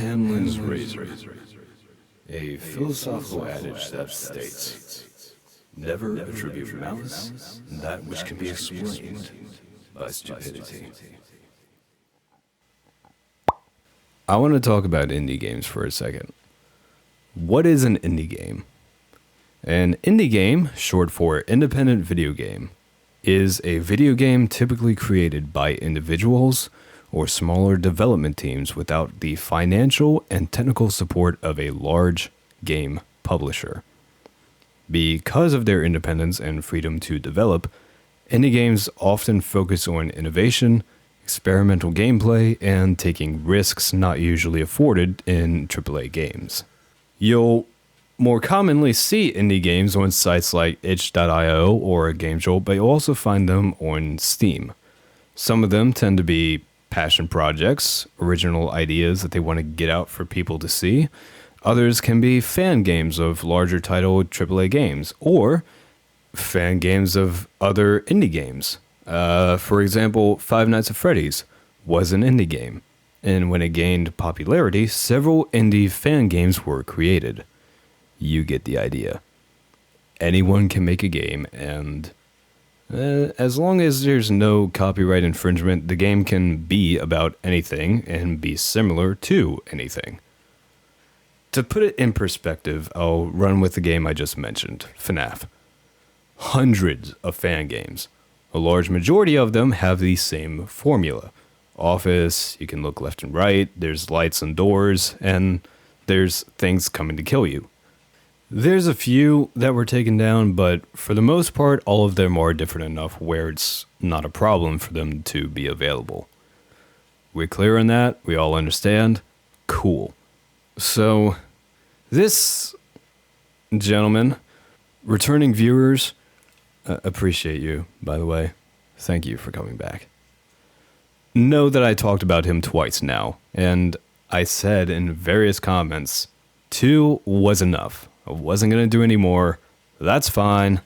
Hamlin's razor. A philosophical adage that states, never attribute malice that which can be explained by stupidity. I want to talk about indie games for a second. What is an indie game? An indie game, short for independent video game, is a video game typically created by individuals or smaller development teams without the financial and technical support of a large game publisher. Because of their independence and freedom to develop, indie games often focus on innovation, experimental gameplay, and taking risks not usually afforded in AAA games. You'll more commonly see indie games on sites like itch.io or GameJolt, but you'll also find them on Steam. Some of them tend to be passion projects, original ideas that they want to get out for people to see. Others can be fan games of larger titled AAA games, or fan games of other indie games. For example, Five Nights at Freddy's was an indie game, and when it gained popularity, several indie fan games were created. You get the idea. Anyone can make a game, and as long as there's no copyright infringement, the game can be about anything and be similar to anything. To put it in perspective, I'll run with the game I just mentioned, FNAF. Hundreds of fan games. A large majority of them have the same formula. Office, you can look left and right, there's lights and doors, and there's things coming to kill you. There's a few that were taken down, but for the most part, all of them are different enough where it's not a problem for them to be available. We're clear on that? We all understand? Cool. So, this gentleman, returning viewers, appreciate you, by the way. Thank you for coming back. Know that I talked about him twice now, and I said in various comments, 2 was enough. I wasn't going to do any more. That's fine.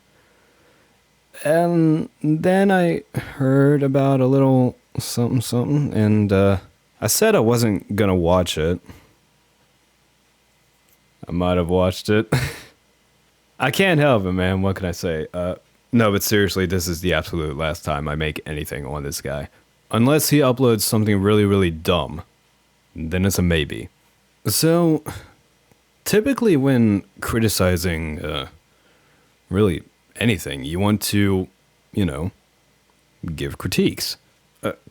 And then I heard about a little something, and I said I wasn't going to watch it. I might have watched it. I can't help it, man. What can I say? No, but seriously, this is the absolute last time I make anything on this guy. Unless he uploads something really, really dumb, then it's a maybe. So, typically when criticizing really anything, you want to, give critiques.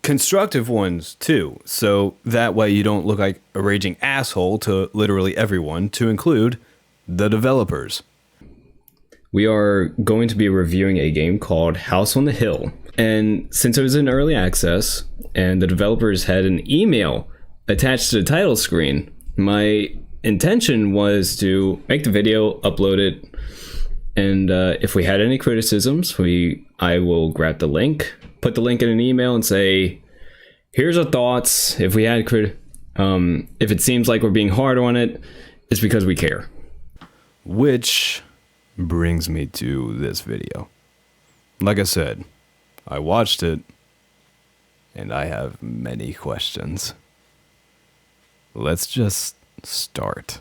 Constructive ones, too, so that way you don't look like a raging asshole to literally everyone, to include the developers. We are going to be reviewing a game called House on the Hill, and since it was in early access, and the developers had an email attached to the title screen, my intention was to make the video, upload it, and if we had any criticisms, I will grab the link, put the link in an email and say, here's our thoughts. If we had if it seems like we're being hard on it, it's because we care. Which brings me to this video. Like I said, I watched it, and I have many questions. Let's just start.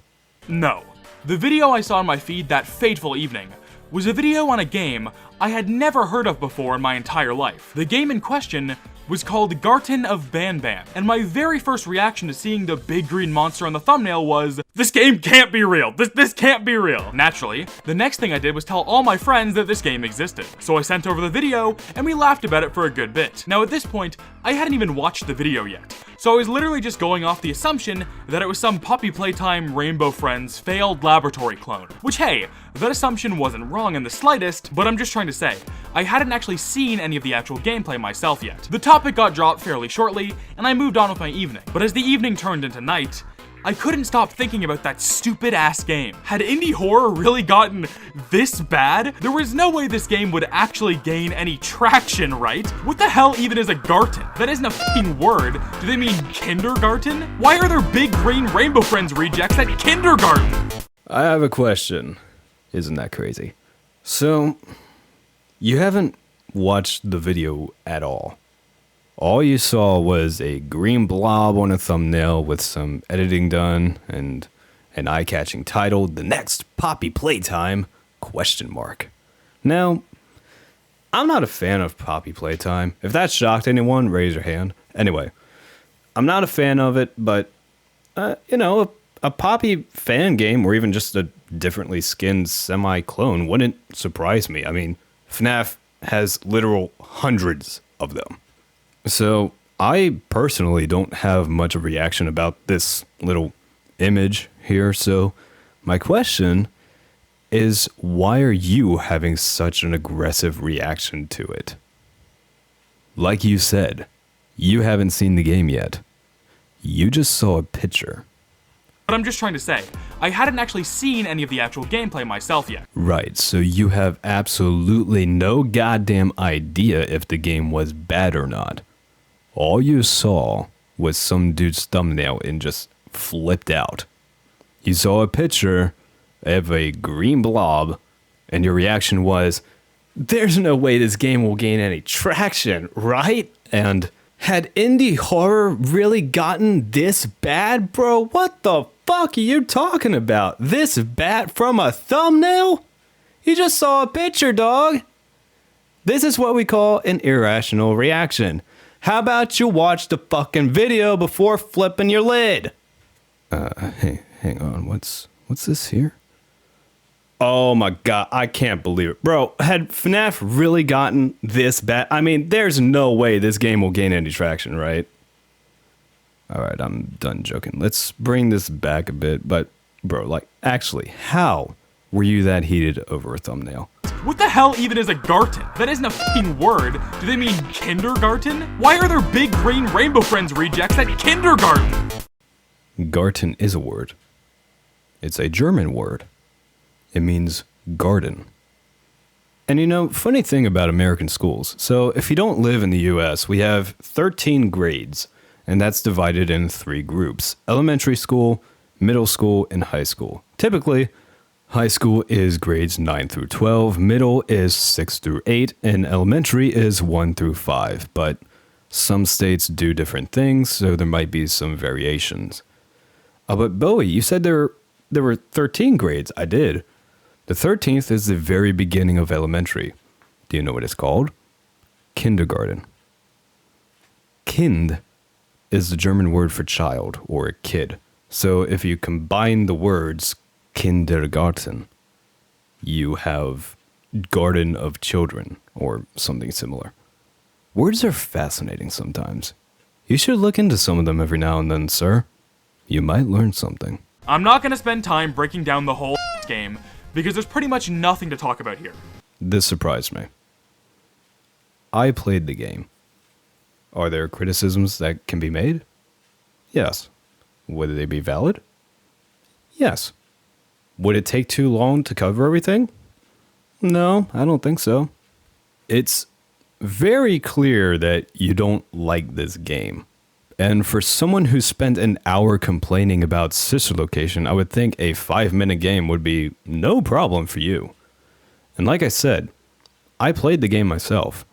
No. The video I saw on my feed that fateful evening was a video on a game I had never heard of before in my entire life. The game in question was called Garten of Banban, and my very first reaction to seeing the big green monster on the thumbnail was, this game can't be real, this can't be real. Naturally, the next thing I did was tell all my friends that this game existed. So I sent over the video, and we laughed about it for a good bit. Now at this point, I hadn't even watched the video yet, so I was literally just going off the assumption that it was some Puppy Playtime Rainbow Friends failed laboratory clone. Which hey, that assumption wasn't wrong in the slightest, but I'm just trying to say, I hadn't actually seen any of the actual gameplay myself yet. The topic got dropped fairly shortly, and I moved on with my evening. But as the evening turned into night, I couldn't stop thinking about that stupid ass game. Had indie horror really gotten this bad? There was no way this game would actually gain any traction, right? What the hell even is a garten? That isn't a f***ing word. Do they mean kindergarten? Why are there big green Rainbow Friends rejects at kindergarten? I have a question. Isn't that crazy? So, you haven't watched the video at all. All you saw was a green blob on a thumbnail with some editing done and an eye-catching title, "The Next Poppy Playtime?" question mark. Now, I'm not a fan of Poppy Playtime. If that shocked anyone, raise your hand. Anyway, I'm not a fan of it, but, a Poppy fan game or even just a differently skinned semi-clone wouldn't surprise me. I mean, FNAF has literal hundreds of them. So I personally don't have much of a reaction about this little image here. So my question is, why are you having such an aggressive reaction to it? Like you said, you haven't seen the game yet. You just saw a picture. But I'm just trying to say, I hadn't actually seen any of the actual gameplay myself yet. Right, so you have absolutely no goddamn idea if the game was bad or not. All you saw was some dude's thumbnail and just flipped out. You saw a picture of a green blob, and your reaction was, "There's no way this game will gain any traction, right?" And had indie horror really gotten this bad, bro? What the fuck are you talking about? This bad from a thumbnail? You just saw a picture, dog. This is what we call an irrational reaction. How about you watch the fucking video before flipping your lid? Hey, hang on. What's this here? Oh my god, I can't believe it. Bro, had FNAF really gotten this bad? I mean, there's no way this game will gain any traction, right? Alright, I'm done joking. Let's bring this back a bit, but bro, like, actually, how were you that heated over a thumbnail? What the hell even is a garten? That isn't a f***ing word. Do they mean kindergarten? Why are there big green Rainbow Friends rejects at kindergarten? Garten is a word. It's a German word. It means garden. And funny thing about American schools. So if you don't live in the US, we have 13 grades, and that's divided in 3 groups: elementary school, middle school, and high school. Typically, high school is grades 9 through 12, middle is 6 through 8, and elementary is 1 through 5. But some states do different things, so there might be some variations. But Bowie, you said there were 13 grades. I did. The 13th is the very beginning of elementary. Do you know what it's called? Kindergarten. Kind is the German word for child or kid. So if you combine the words Kindergarten, you have Garden of Children or something similar. Words are fascinating sometimes. You should look into some of them every now and then, sir. You might learn something. I'm not gonna spend time breaking down the whole game, because there's pretty much nothing to talk about here. This surprised me. I played the game. Are there criticisms that can be made? Yes. Would they be valid? Yes. Would it take too long to cover everything? No, I don't think so. It's very clear that you don't like this game. And for someone who spent an hour complaining about sister location, I would think a 5-minute game would be no problem for you. And like I said, I played the game myself.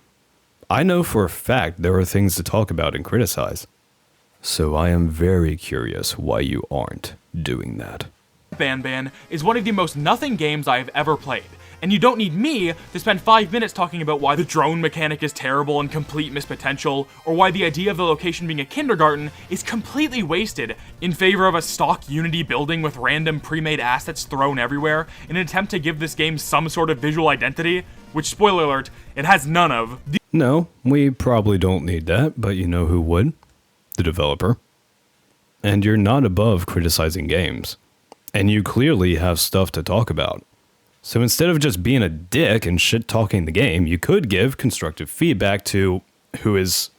I know for a fact there are things to talk about and criticize. So I am very curious why you aren't doing that. Banban is one of the most nothing games I have ever played. And you don't need me to spend 5 minutes talking about why the drone mechanic is terrible and complete missed potential, or why the idea of the location being a kindergarten is completely wasted in favor of a stock Unity building with random pre-made assets thrown everywhere in an attempt to give this game some sort of visual identity, which, spoiler alert, it has none of. No, we probably don't need that, but you know who would? The developer. And you're not above criticizing games. And you clearly have stuff to talk about. So instead of just being a dick and shit-talking the game, you could give constructive feedback to who is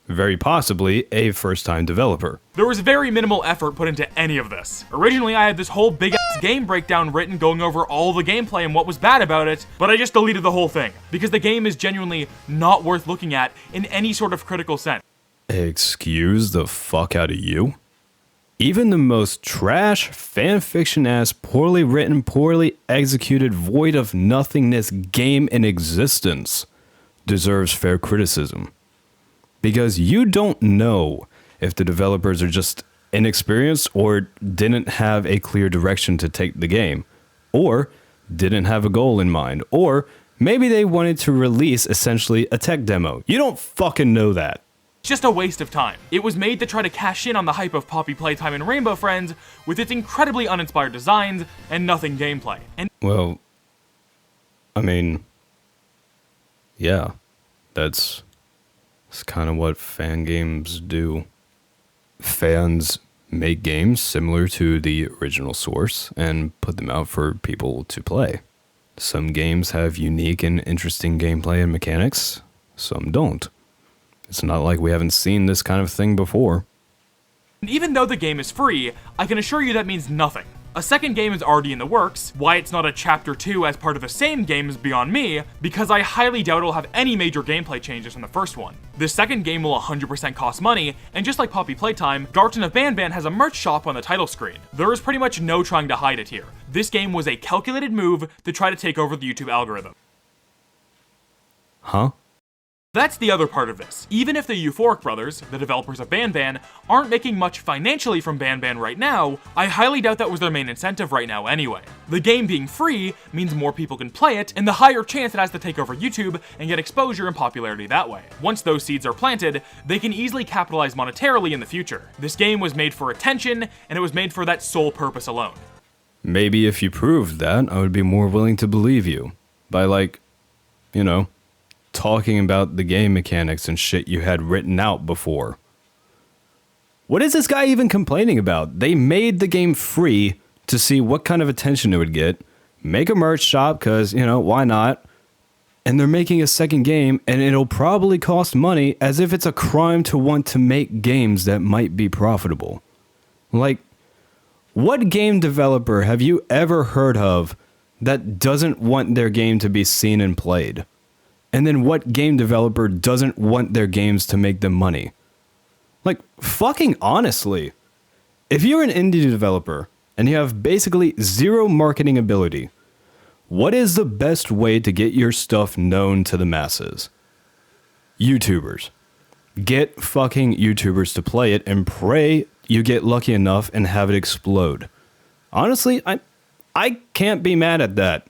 very possibly a first-time developer. There was very minimal effort put into any of this. Originally, I had this whole big-ass game breakdown written going over all the gameplay and what was bad about it, but I just deleted the whole thing, because the game is genuinely not worth looking at in any sort of critical sense. Excuse the fuck out of you? Even the most trash, fanfiction-ass, poorly written, poorly executed, void of nothingness game in existence deserves fair criticism. because you don't know if the developers are just inexperienced or didn't have a clear direction to take the game, or didn't have a goal in mind, or maybe they wanted to release essentially a tech demo. You don't fucking know that. It's just a waste of time. It was made to try to cash in on the hype of Poppy Playtime and Rainbow Friends with its incredibly uninspired designs and nothing gameplay. And well, I mean, yeah, that's kind of what fan games do. Fans make games similar to the original source and put them out for people to play. Some games have unique and interesting gameplay and mechanics, some don't. It's not like we haven't seen this kind of thing before. even though the game is free, I can assure you that means nothing. A second game is already in the works. Why it's not a Chapter 2 as part of the same game is beyond me, because I highly doubt it'll have any major gameplay changes from the first one. The second game will 100% cost money, and just like Poppy Playtime, Garten of Banban has a merch shop on the title screen. There is pretty much no trying to hide it here. This game was a calculated move to try to take over the YouTube algorithm. Huh? That's the other part of this. Even if the Euphoric brothers, the developers of Banban, aren't making much financially from Banban right now, I highly doubt that was their main incentive right now anyway. The game being free means more people can play it, and the higher chance it has to take over YouTube and get exposure and popularity that way. Once those seeds are planted, they can easily capitalize monetarily in the future. This game was made for attention, and it was made for that sole purpose alone. Maybe if you proved that, I would be more willing to believe you. By talking about the game mechanics and shit you had written out before. What is this guy even complaining about? They made the game free to see what kind of attention it would get, make a merch shop, because, why not? And they're making a second game, and it'll probably cost money, as if it's a crime to want to make games that might be profitable. Like, what game developer have you ever heard of that doesn't want their game to be seen and played? And then what game developer doesn't want their games to make them money? Like, fucking honestly, if you're an indie developer and you have basically zero marketing ability, what is the best way to get your stuff known to the masses? YouTubers. Get fucking YouTubers to play it and pray you get lucky enough and have it explode. Honestly, I can't be mad at that.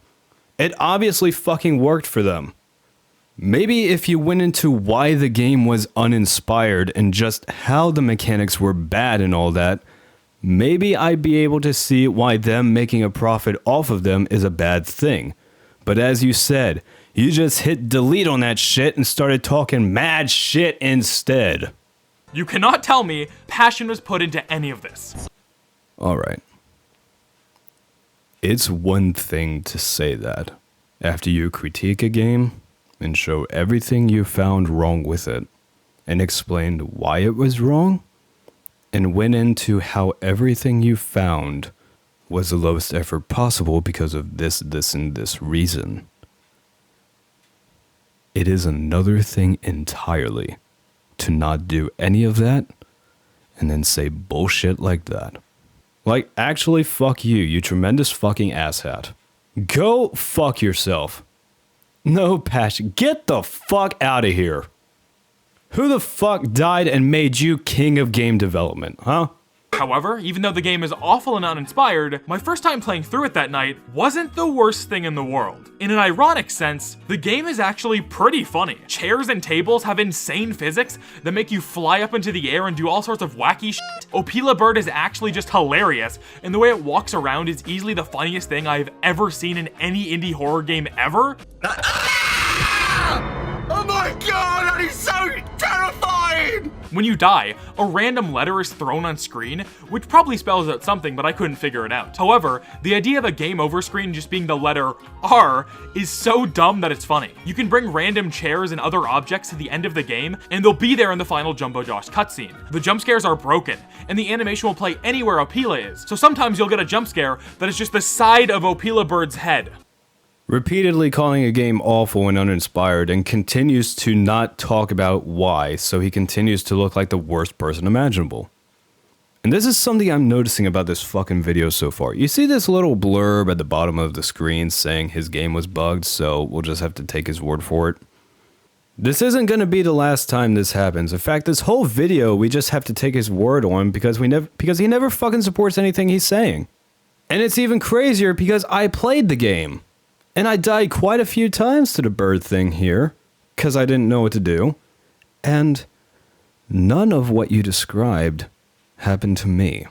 It obviously fucking worked for them. Maybe if you went into why the game was uninspired and just how the mechanics were bad and all that, maybe I'd be able to see why them making a profit off of them is a bad thing. But as you said, you just hit delete on that shit and started talking mad shit instead. You cannot tell me passion was put into any of this. Alright. It's one thing to say that after you critique a game and show everything you found wrong with it, and explained why it was wrong, and went into how everything you found was the lowest effort possible because of this, and this reason. It is another thing entirely to not do any of that, and then say bullshit like that. Like, actually, fuck you, you tremendous fucking asshat. Go fuck yourself. No passion. Get the fuck out of here. Who the fuck died and made you king of game development, huh? However, even though the game is awful and uninspired, my first time playing through it that night wasn't the worst thing in the world. In an ironic sense, the game is actually pretty funny. Chairs and tables have insane physics that make you fly up into the air and do all sorts of wacky shit. Uhyeah Bird is actually just hilarious, and the way it walks around is easily the funniest thing I've ever seen in any indie horror game ever. Oh my god, that is so terrifying! When you die, a random letter is thrown on screen, which probably spells out something, but I couldn't figure it out. However, the idea of a game over screen just being the letter R is so dumb that it's funny. You can bring random chairs and other objects to the end of the game, and they'll be there in the final Jumbo Josh cutscene. The jump scares are broken, and the animation will play anywhere Uhyeah is, so sometimes you'll get a jump scare that is just the side of Uhyeah Bird's head. Repeatedly calling a game awful and uninspired, and continues to not talk about why, so he continues to look like the worst person imaginable. And this is something I'm noticing about this fucking video so far. You see this little blurb at the bottom of the screen saying his game was bugged, so we'll just have to take his word for it. This isn't going to be the last time this happens. In fact, this whole video we just have to take his word on because he never fucking supports anything he's saying. And it's even crazier because I played the game. And I died quite a few times to the bird thing here because I didn't know what to do. And none of what you described happened to me.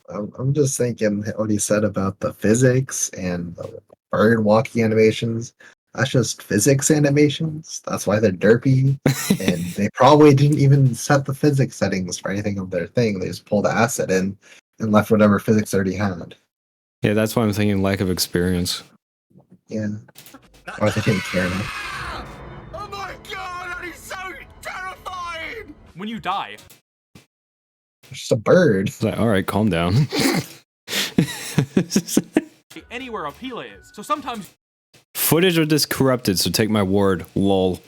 I'm just thinking what he said about the physics and the bird walking animations. That's just physics animations. That's why they're derpy. And they probably didn't even set the physics settings for anything of their thing. They just pulled the asset in and left whatever physics already had. Yeah, that's why I'm thinking lack of experience. Yeah. Or they didn't care enough. Oh my god, that is so terrifying! When you die, It's just a bird. It's like, all right, calm down. anywhere Uhyeah is. So sometimes Footage of this corrupted, so take my word, lol.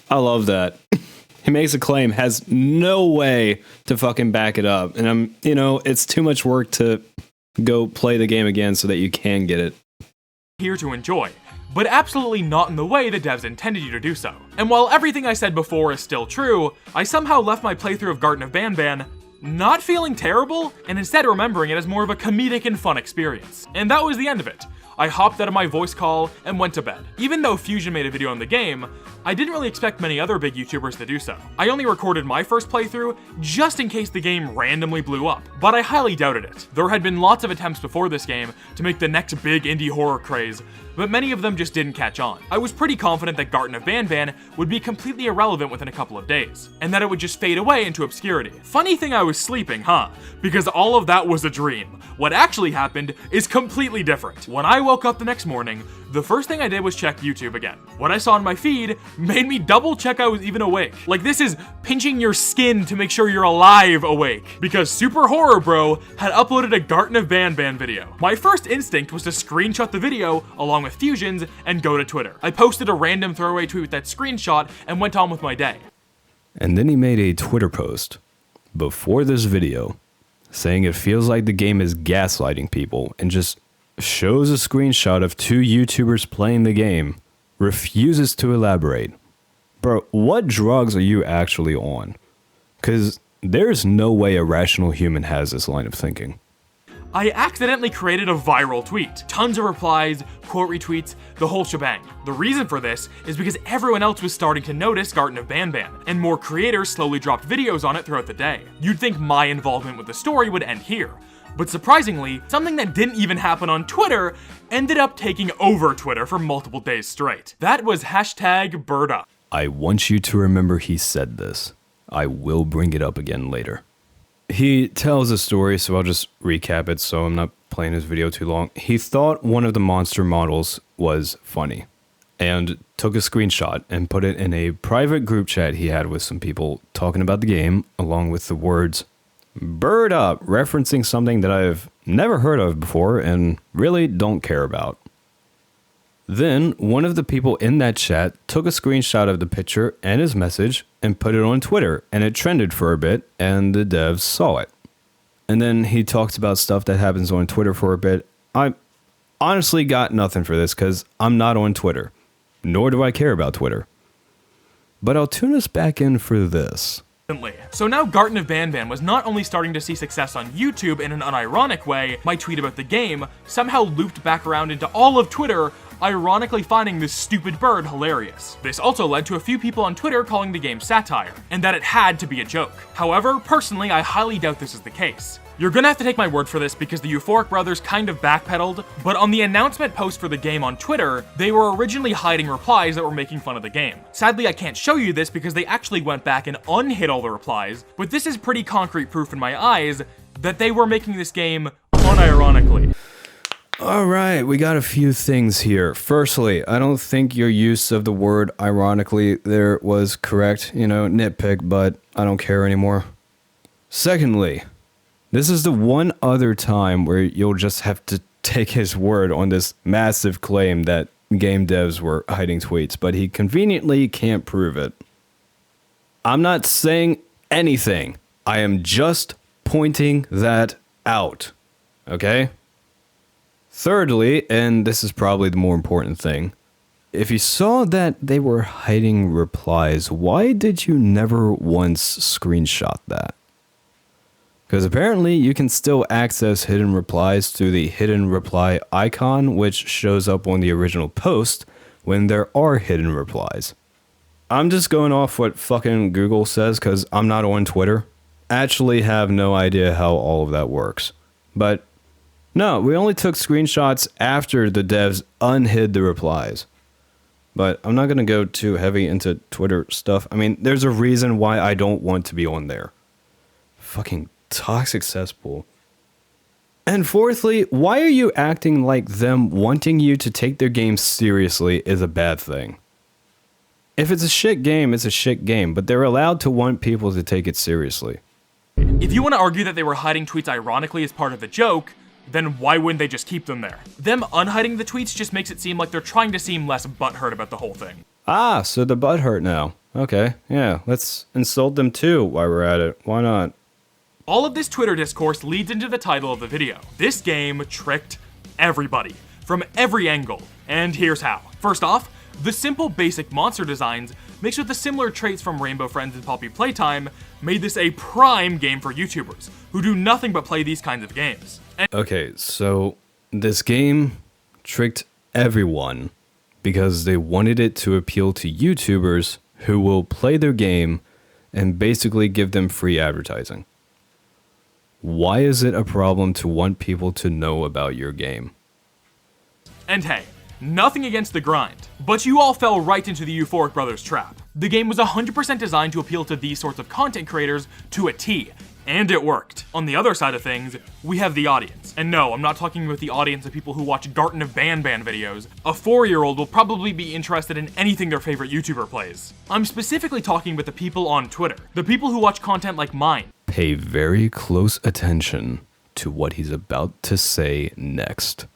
I love that. He makes a claim, has no way to fucking back it up. And it's too much work to go play the game again so that you can get it. here to enjoy, but absolutely not in the way the devs intended you to do so. And while everything I said before is still true, I somehow left my playthrough of Garten of Banban not feeling terrible, and instead remembering it as more of a comedic and fun experience. And that was the end of it. I hopped out of my voice call and went to bed. Even though Fusion made a video on the game, I didn't really expect many other big YouTubers to do so. I only recorded my first playthrough just in case the game randomly blew up, but I highly doubted it. There had been lots of attempts before this game to make the next big indie horror craze, but many of them just didn't catch on. I was pretty confident that Garten of Banban would be completely irrelevant within a couple of days, and that it would just fade away into obscurity. Funny thing I was sleeping, huh? Because all of that was a dream. What actually happened is completely different. When I woke up the next morning, the first thing I did was check YouTube again. What I saw on my feed made me double check I was even awake. Like, this is pinching your skin to make sure you're alive awake. Because Super Horror Bro had uploaded a Garten of Banban video. My first instinct was to screenshot the video along with Fusion's and go to Twitter. I posted a random throwaway tweet with that screenshot and went on with my day. And then he made a Twitter post before this video saying it feels like the game is gaslighting people and just shows a screenshot of two YouTubers playing the game, refuses to elaborate. Bro, what drugs are you actually on? Because there's no way a rational human has this line of thinking. I accidentally created a viral tweet. Tons of replies, quote retweets, the whole shebang. The reason for this is because everyone else was starting to notice Garten of Banban, and more creators slowly dropped videos on it throughout the day. You'd think my involvement with the story would end here, but surprisingly, something that didn't even happen on Twitter ended up taking over Twitter for multiple days straight. That was #BirdUp. I want you to remember he said this. I will bring it up again later. He tells a story, so I'll just recap it so I'm not playing his video too long. He thought one of the monster models was funny and took a screenshot and put it in a private group chat he had with some people talking about the game, along with the words "bird up," referencing something that I've never heard of before and really don't care about. Then, one of the people in that chat took a screenshot of the picture and his message and put it on Twitter, and it trended for a bit, and the devs saw it. And then he talked about stuff that happens on Twitter for a bit. I honestly got nothing for this because I'm not on Twitter, nor do I care about Twitter. But I'll tune us back in for this. So now Garten of Banban was not only starting to see success on YouTube in an unironic way, my tweet about the game somehow looped back around into all of Twitter, ironically finding this stupid bird hilarious. This also led to a few people on Twitter calling the game satire, and that it had to be a joke. However, personally, I highly doubt this is the case. You're gonna have to take my word for this because the Euphoric brothers kind of backpedaled, but on the announcement post for the game on Twitter, they were originally hiding replies that were making fun of the game. Sadly, I can't show you this because they actually went back and unhid all the replies, but this is pretty concrete proof in my eyes that they were making this game unironically. All right, we got a few things here. Firstly, I don't think your use of the word ironically there was correct. Nitpick, but I don't care anymore. Secondly, this is the one other time where you'll just have to take his word on this massive claim that game devs were hiding tweets, but he conveniently can't prove it. I'm not saying anything. I am just pointing that out. Okay? Thirdly, and this is probably the more important thing, if you saw that they were hiding replies, why did you never once screenshot that? Because apparently you can still access hidden replies through the hidden reply icon, which shows up on the original post when there are hidden replies. I'm just going off what fucking Google says because I'm not on Twitter. Actually have no idea how all of that works. But no, we only took screenshots after the devs unhid the replies. But I'm not going to go too heavy into Twitter stuff. I mean, there's a reason why I don't want to be on there. Fucking toxic cesspool. And fourthly, why are you acting like them wanting you to take their game seriously is a bad thing? If it's a shit game, it's a shit game, but they're allowed to want people to take it seriously. If you want to argue that they were hiding tweets ironically as part of the joke, then why wouldn't they just keep them there? Them unhiding the tweets just makes it seem like they're trying to seem less butthurt about the whole thing. Ah, so the butthurt now. Okay, yeah, let's insult them too while we're at it. Why not? All of this Twitter discourse leads into the title of the video. This game tricked everybody, from every angle, and here's how. First off, the simple basic monster designs, mixed with the similar traits from Rainbow Friends and Poppy Playtime, made this a prime game for YouTubers, who do nothing but play these kinds of games. Okay, so this game tricked everyone because they wanted it to appeal to YouTubers who will play their game and basically give them free advertising. Why is it a problem to want people to know about your game? And hey, nothing against the grind, but you all fell right into the Euphoric Brothers trap. The game was 100% designed to appeal to these sorts of content creators to a T, and it worked. On the other side of things, we have the audience. And no, I'm not talking about the audience of people who watch Garten of Banban videos. A 4-year-old will probably be interested in anything their favorite YouTuber plays. I'm specifically talking about the people on Twitter, the people who watch content like mine. Pay very close attention to what he's about to say next.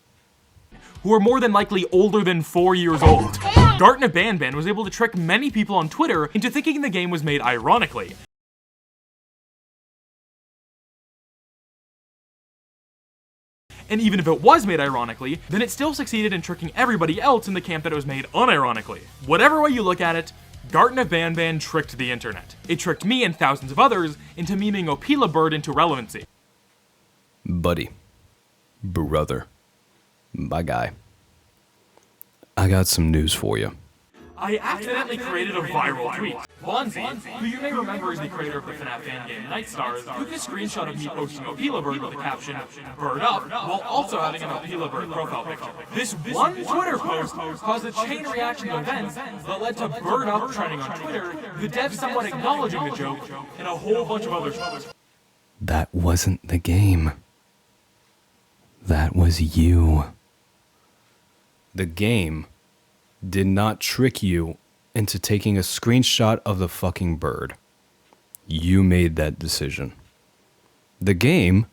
Who are more than likely older than 4 years old. Garten of Banban was able to trick many people on Twitter into thinking the game was made ironically. And even if it was made ironically, then it still succeeded in tricking everybody else in the camp that it was made unironically. Whatever way you look at it, Garten of Banban tricked the internet. It tricked me and thousands of others into memeing Uhyeah bird into relevancy. Buddy. Brother. My guy. I got some news for you. I accidentally created a viral tweet. Bonzi, who you may remember is the creator of the FNAF fan game Night Stars, took a screenshot of me posting Uhyeah bird with the caption, "Bird up," while also having an Uhyeah bird profile picture. This one Twitter post caused a chain reaction of events that led to Bird Up trending on Twitter, the devs somewhat acknowledging the joke, and a whole bunch of other stuff. That wasn't the game. That was you. The game did not trick you into taking a screenshot of the fucking bird. You made that decision. The game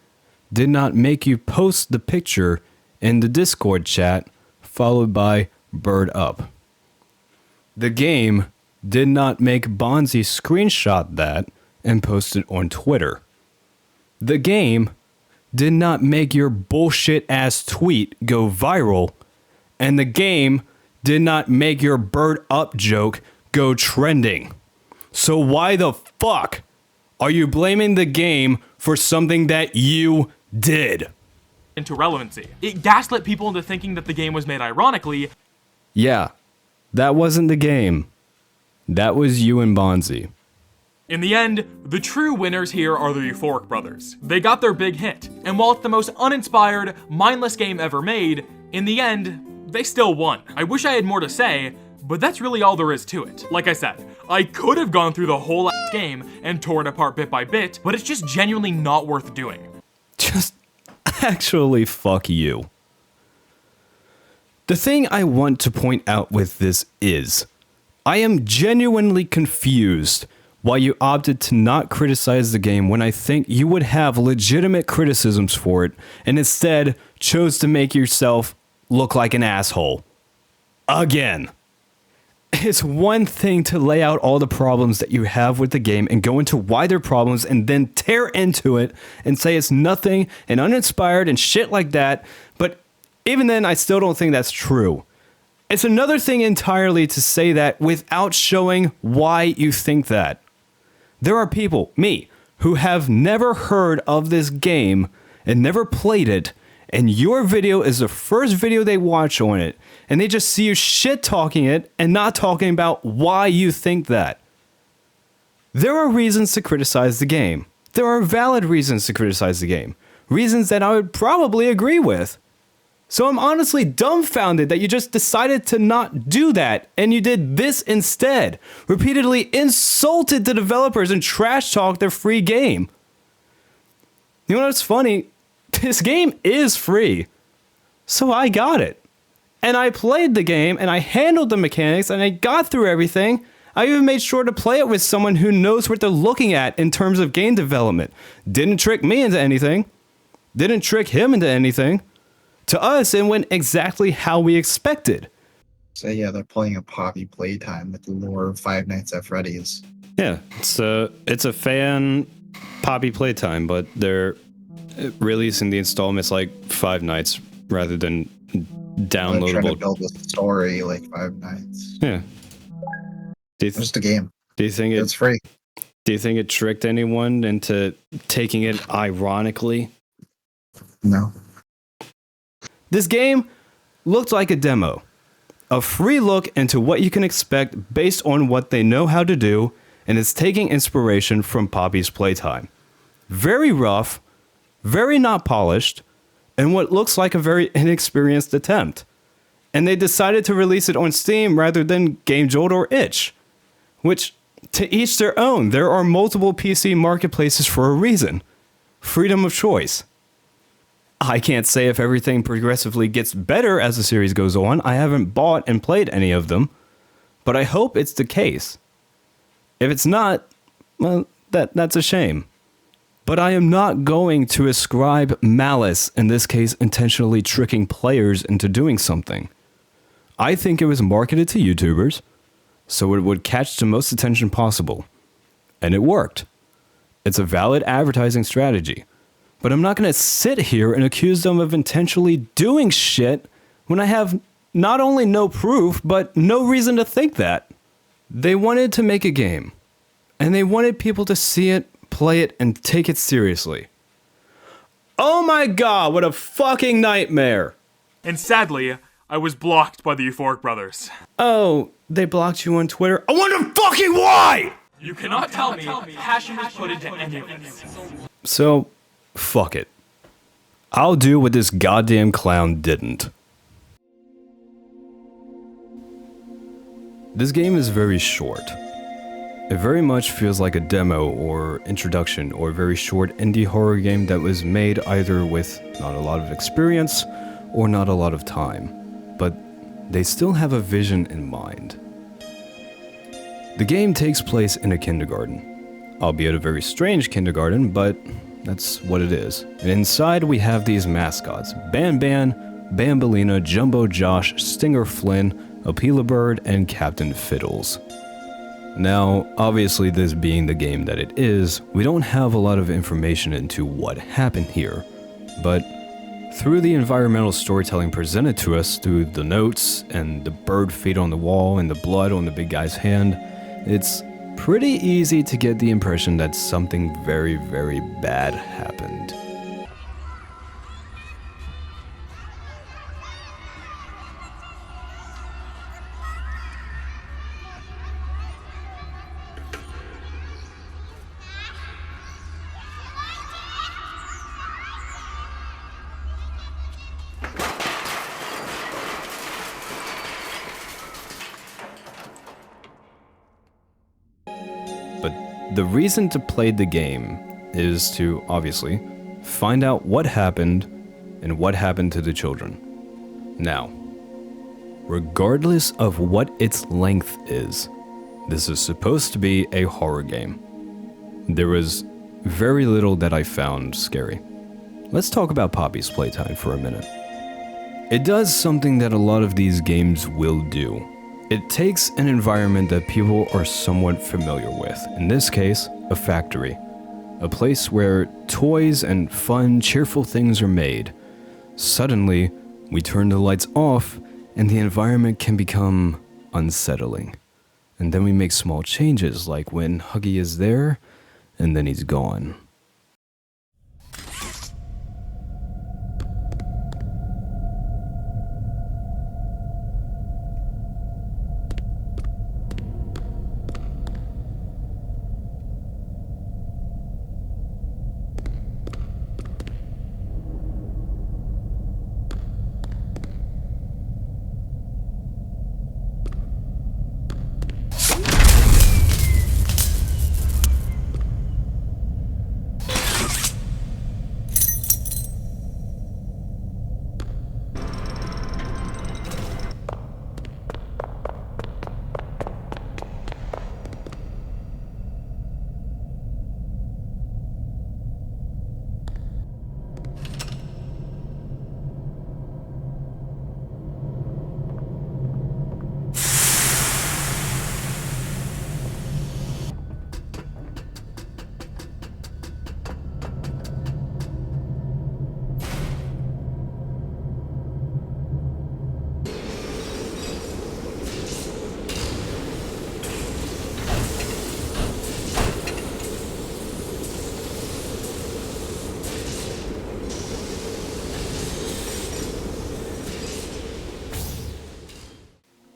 did not make you post the picture in the Discord chat followed by bird up. The game did not make Bonzi screenshot that and post it on Twitter. The game did not make your bullshit ass tweet go viral, and the game did not make your bird up joke go trending. So why the fuck are you blaming the game for something that you did? Into relevancy. It gaslit people into thinking that the game was made ironically. Yeah, that wasn't the game. That was you and Bonzi. In the end, the true winners here are the Euphoric Brothers. They got their big hit, and while it's the most uninspired, mindless game ever made, in the end, they still won. I wish I had more to say, but that's really all there is to it. Like I said, I could have gone through the whole game and tore it apart bit by bit, but it's just genuinely not worth doing. Just actually fuck you. The thing I want to point out with this is, I am genuinely confused why you opted to not criticize the game when I think you would have legitimate criticisms for it, and instead chose to make yourself look like an asshole. Again. It's one thing to lay out all the problems that you have with the game and go into why they're problems and then tear into it and say it's nothing and uninspired and shit like that, but even then I still don't think that's true. It's another thing entirely to say that without showing why you think that. There are people, me, who have never heard of this game and never played it, and your video is the first video they watch on it, and they just see you shit-talking it and not talking about why you think that. There are reasons to criticize the game. There are valid reasons to criticize the game. Reasons that I would probably agree with. So I'm honestly dumbfounded that you just decided to not do that, and you did this instead. Repeatedly insulted the developers and trash-talked their free game. You know what's funny? This game is free. So I got it. And I played the game, and I handled the mechanics, and I got through everything. I even made sure to play it with someone who knows what they're looking at in terms of game development. Didn't trick me into anything. Didn't trick him into anything. To us, it went exactly how we expected. So yeah, they're playing a poppy playtime with the lore of Five Nights at Freddy's. Yeah, it's a fan poppy playtime, but they're releasing the installments like Five Nights rather than downloadable. They're trying to build a story like Five Nights. Yeah. It's just a game. Do you think It's free. Do you think it tricked anyone into taking it ironically? No. This game looked like a demo. A free look into what you can expect based on what they know how to do, and it's taking inspiration from Poppy's playtime. Very rough, very not polished, and what looks like a very inexperienced attempt. And they decided to release it on Steam rather than GameJolt or Itch. Which, to each their own, there are multiple PC marketplaces for a reason. Freedom of choice. I can't say if everything progressively gets better as the series goes on. I haven't bought and played any of them, but I hope it's the case. If it's not, well, that's a shame. But I am not going to ascribe malice, in this case intentionally tricking players into doing something. I think it was marketed to YouTubers, so it would catch the most attention possible. And it worked. It's a valid advertising strategy. But I'm not going to sit here and accuse them of intentionally doing shit when I have not only no proof, but no reason to think that. They wanted to make a game, and they wanted people to see it, play it, and take it seriously. Oh my god, what a fucking nightmare! And sadly, I was blocked by the Euphoric Brothers. Oh, they blocked you on Twitter? I wonder fucking why! You cannot tell me passion is put into any of this. So, fuck it. I'll do what this goddamn clown didn't. This game is very short. It very much feels like a demo or introduction or very short indie horror game that was made either with not a lot of experience or not a lot of time, but they still have a vision in mind. The game takes place in a kindergarten, albeit a very strange kindergarten, but that's what it is. And inside we have these mascots, Banban, Bambolina, Jumbo Josh, Stinger Flynn, Apila Bird, and Captain Fiddles. Now, obviously this being the game that it is, we don't have a lot of information into what happened here, but through the environmental storytelling presented to us through the notes and the bird feet on the wall and the blood on the big guy's hand, it's pretty easy to get the impression that something very, very bad happened. But the reason to play the game is to, obviously, find out what happened and what happened to the children. Now, regardless of what its length is, this is supposed to be a horror game. There was very little that I found scary. Let's talk about Poppy's playtime for a minute. It does something that a lot of these games will do. It takes an environment that people are somewhat familiar with, in this case, a factory. A place where toys and fun, cheerful things are made. Suddenly, we turn the lights off, and the environment can become unsettling. And then we make small changes, like when Huggy is there, and then he's gone.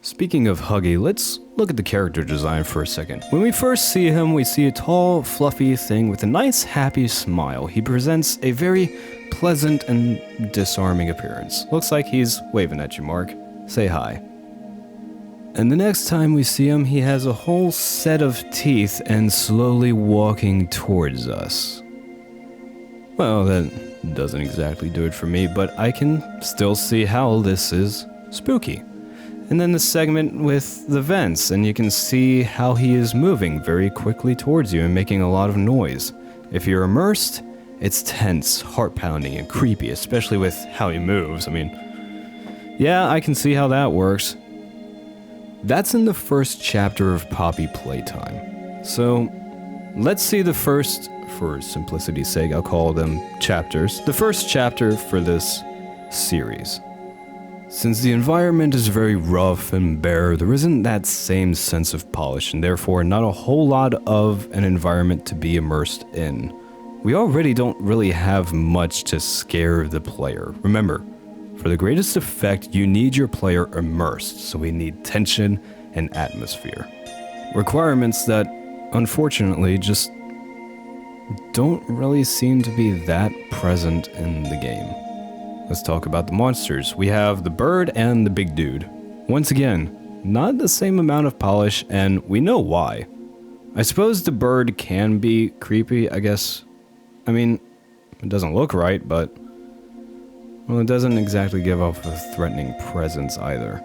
Speaking of Huggy, let's look at the character design for a second. When we first see him, we see a tall, fluffy thing with a nice, happy smile. He presents a very pleasant and disarming appearance. Looks like he's waving at you, Mark. Say hi. And the next time we see him, he has a whole set of teeth and slowly walking towards us. Well, that doesn't exactly do it for me, but I can still see how this is spooky. And then the segment with the vents, and you can see how he is moving very quickly towards you and making a lot of noise. If you're immersed, it's tense, heart-pounding, and creepy, especially with how he moves. I mean, yeah, I can see how that works. That's in the first chapter of Poppy Playtime. So, let's see the first, for simplicity's sake, I'll call them chapters. The first chapter for this series. Since the environment is very rough and bare, there isn't that same sense of polish, and therefore not a whole lot of an environment to be immersed in. We already don't really have much to scare the player. Remember, for the greatest effect, you need your player immersed, so we need tension and atmosphere. Requirements that, unfortunately, just don't really seem to be that present in the game. Let's talk about the monsters. We have the bird and the big dude. Once again, not the same amount of polish, and we know why. I suppose the bird can be creepy, I guess. I mean, it doesn't look right, but... well, it doesn't exactly give off a threatening presence either.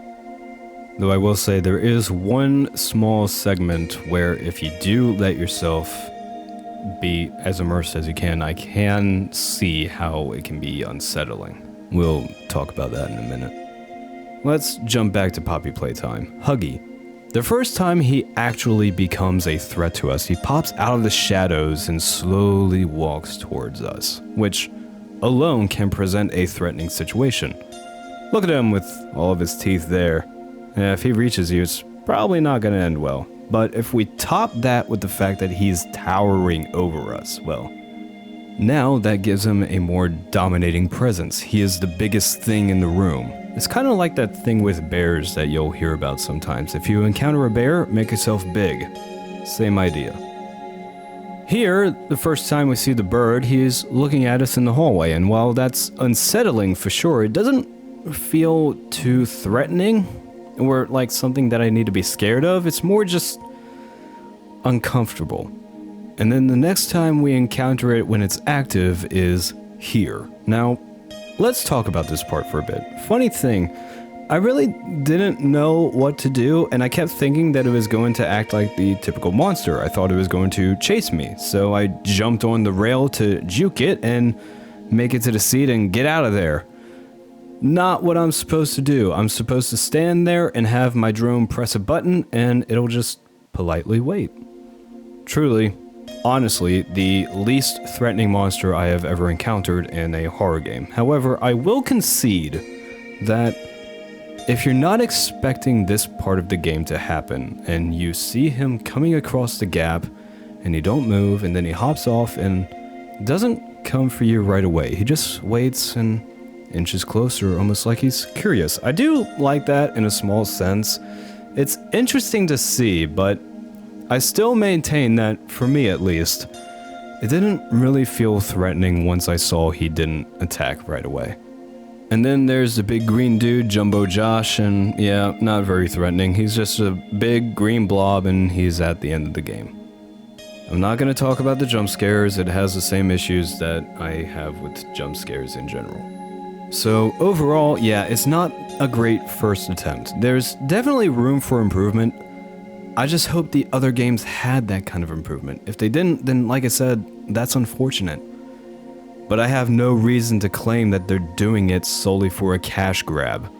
Though I will say there is one small segment where if you do let yourself be as immersed as you can, I can see how it can be unsettling. We'll talk about that in a minute. Let's jump back to Poppy Playtime. Huggy. The first time he actually becomes a threat to us, he pops out of the shadows and slowly walks towards us, which alone can present a threatening situation. Look at him with all of his teeth there. And if he reaches you, it's probably not going to end well. But if we top that with the fact that he's towering over us, well, now that gives him a more dominating presence. He is the biggest thing in the room. It's kind of like that thing with bears that you'll hear about sometimes. If you encounter a bear, make yourself big. Same idea. Here, the first time we see the bird, he is looking at us in the hallway, and while that's unsettling for sure, it doesn't feel too threatening or like something that I need to be scared of. It's more just uncomfortable. And then the next time we encounter it when it's active is here. Now, let's talk about this part for a bit. Funny thing, I really didn't know what to do, and I kept thinking that it was going to act like the typical monster. I thought it was going to chase me, so I jumped on the rail to juke it and make it to the seat and get out of there. Not what I'm supposed to do. I'm supposed to stand there and have my drone press a button, and it'll just politely wait. Truly, honestly, the least threatening monster I have ever encountered in a horror game. However, I will concede that if you're not expecting this part of the game to happen, and you see him coming across the gap, and you don't move, and then he hops off and doesn't come for you right away. He just waits and inches closer, almost like he's curious. I do like that in a small sense. It's interesting to see, but I still maintain that, for me at least, it didn't really feel threatening once I saw he didn't attack right away. And then there's the big green dude, Jumbo Josh, and yeah, not very threatening. He's just a big green blob and he's at the end of the game. I'm not going to talk about the jump scares. It has the same issues that I have with jump scares in general. So overall, yeah, it's not a great first attempt. There's definitely room for improvement. I just hope the other games had that kind of improvement. If they didn't, then like I said, that's unfortunate. But I have no reason to claim that they're doing it solely for a cash grab.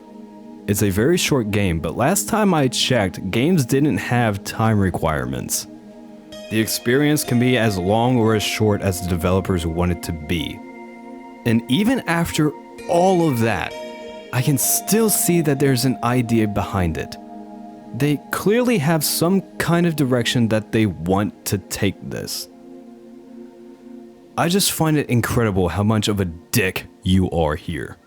It's a very short game, but last time I checked, games didn't have time requirements. The experience can be as long or as short as the developers want it to be. And even after all of that, I can still see that there's an idea behind it. They clearly have some kind of direction that they want to take this. I just find it incredible how much of a dick you are here.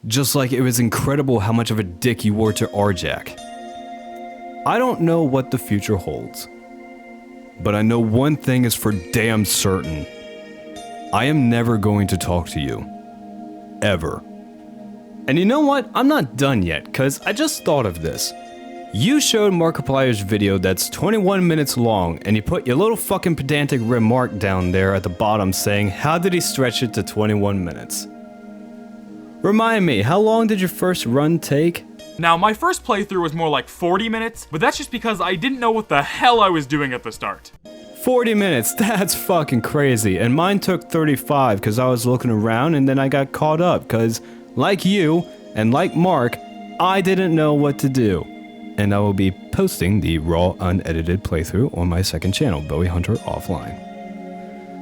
Just like it was incredible how much of a dick you were to Arjak. I don't know what the future holds, but I know one thing is for damn certain. I am never going to talk to you. Ever. And you know what? I'm not done yet, because I just thought of this. You showed Markiplier's video that's 21 minutes long, and you put your little fucking pedantic remark down there at the bottom saying, how did he stretch it to 21 minutes? Remind me, how long did your first run take? Now, my first playthrough was more like 40 minutes, but that's just because I didn't know what the hell I was doing at the start. 40 minutes, that's fucking crazy. And mine took 35 because I was looking around and then I got caught up because, like you, and like Mark, I didn't know what to do. And I will be posting the raw, unedited playthrough on my second channel, Bowiehunter Offline.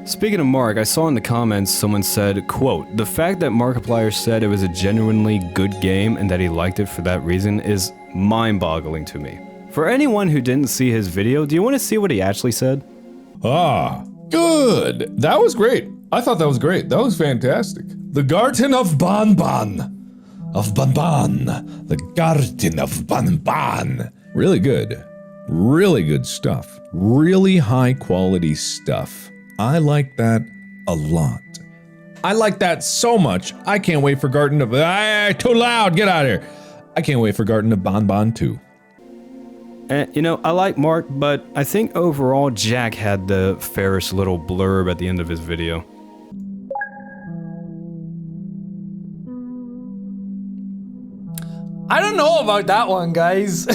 Speaking of Mark, I saw in the comments someone said, quote, the fact that Markiplier said it was a genuinely good game and that he liked it for that reason is mind-boggling to me. For anyone who didn't see his video, do you want to see what he actually said? Ah, good. That was great. I thought that was great. That was fantastic. The Garten of Banban. Of Banban. The Garten of Banban. Really good. Really good stuff. Really high quality stuff. I like that a lot. I like that so much. I can't wait for Garten of... too loud. Get out of here. I can't wait for Garten of Banban 2. You know, I like Mark, but I think overall Jack had the fairest little blurb at the end of his video. I don't know about that one, guys.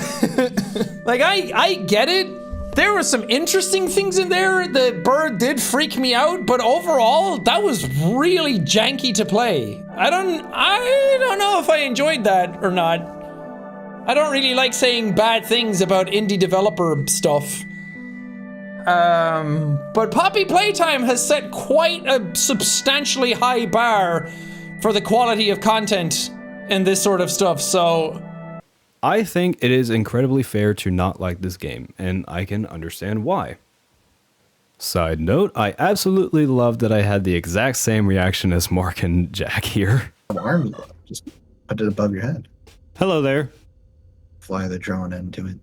Like, I get it. There were some interesting things in there. The bird did freak me out, but overall, that was really janky to play. I don't know if I enjoyed that or not. I don't really like saying bad things about indie developer stuff. But Poppy Playtime has set quite a substantially high bar for the quality of content in this sort of stuff, so... I think it is incredibly fair to not like this game, and I can understand why. Side note, I absolutely love that I had the exact same reaction as Mark and Jack here. An army, just put it above your head. Hello there. Fly the drone into it.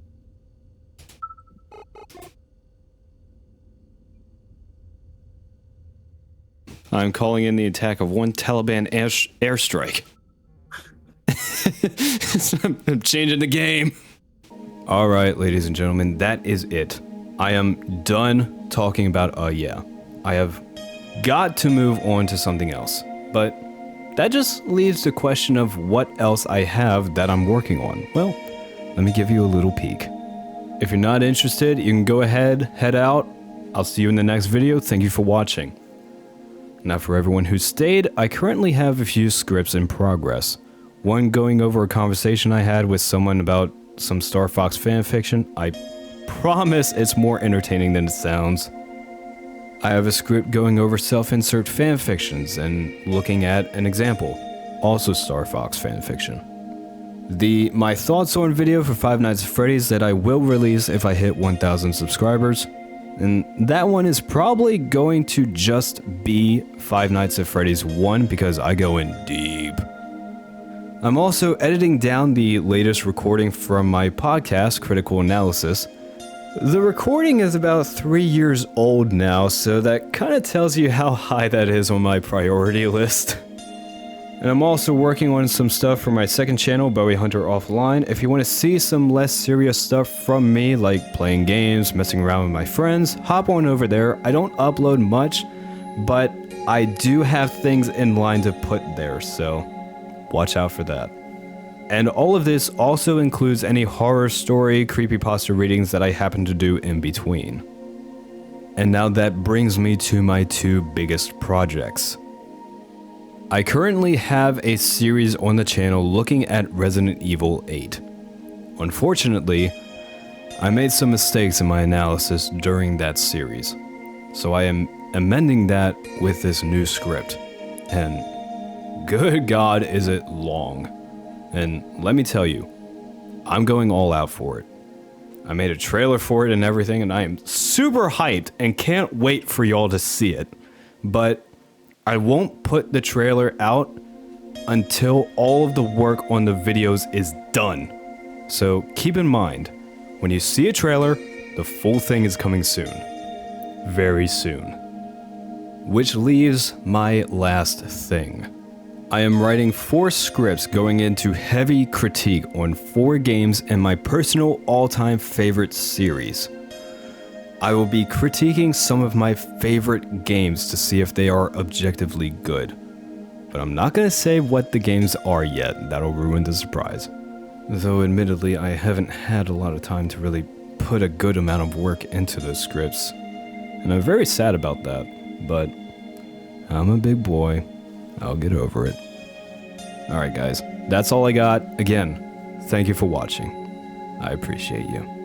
I'm calling in the attack of one Taliban airstrike. I'm changing the game. All right, ladies and gentlemen, that is it. I am done talking about Uhyeah. I have got to move on to something else. But that just leaves the question of what else I have that I'm working on. Well, let me give you a little peek. If you're not interested, you can go ahead, head out. I'll see you in the next video. Thank you for watching. Now, for everyone who stayed, I currently have a few scripts in progress. One going over a conversation I had with someone about some Star Fox fanfiction. I promise it's more entertaining than it sounds. I have a script going over self-insert fanfictions and looking at an example, also Star Fox fanfiction. my thoughts on video for Five Nights at Freddy's that I will release if I hit 1,000 subscribers. And that one is probably going to just be Five Nights at Freddy's 1 because I go in deep. I'm also editing down the latest recording from my podcast, Critical Analysis. The recording is about 3 years old now, so that kind of tells you how high that is on my priority list. And I'm also working on some stuff for my second channel, Bowiehunter Offline. If you want to see some less serious stuff from me, like playing games, messing around with my friends, hop on over there. I don't upload much, but I do have things in line to put there, so watch out for that. And all of this also includes any horror story, creepypasta readings that I happen to do in between. And now that brings me to my two biggest projects. I currently have a series on the channel looking at Resident Evil 8. Unfortunately, I made some mistakes in my analysis during that series, so I am amending that with this new script. And good God, is it long. And let me tell you, I'm going all out for it. I made a trailer for it and everything, and I am super hyped and can't wait for y'all to see it. But I won't put the trailer out until all of the work on the videos is done. So keep in mind, when you see a trailer, the full thing is coming soon. Very soon. Which leaves my last thing. I am writing 4 scripts going into heavy critique on 4 games in my personal all-time favorite series. I will be critiquing some of my favorite games to see if they are objectively good. But I'm not going to say what the games are yet, that'll ruin the surprise. Though admittedly I haven't had a lot of time to really put a good amount of work into those scripts. And I'm very sad about that, but I'm a big boy. I'll get over it. Alright guys, that's all I got. Again, thank you for watching. I appreciate you.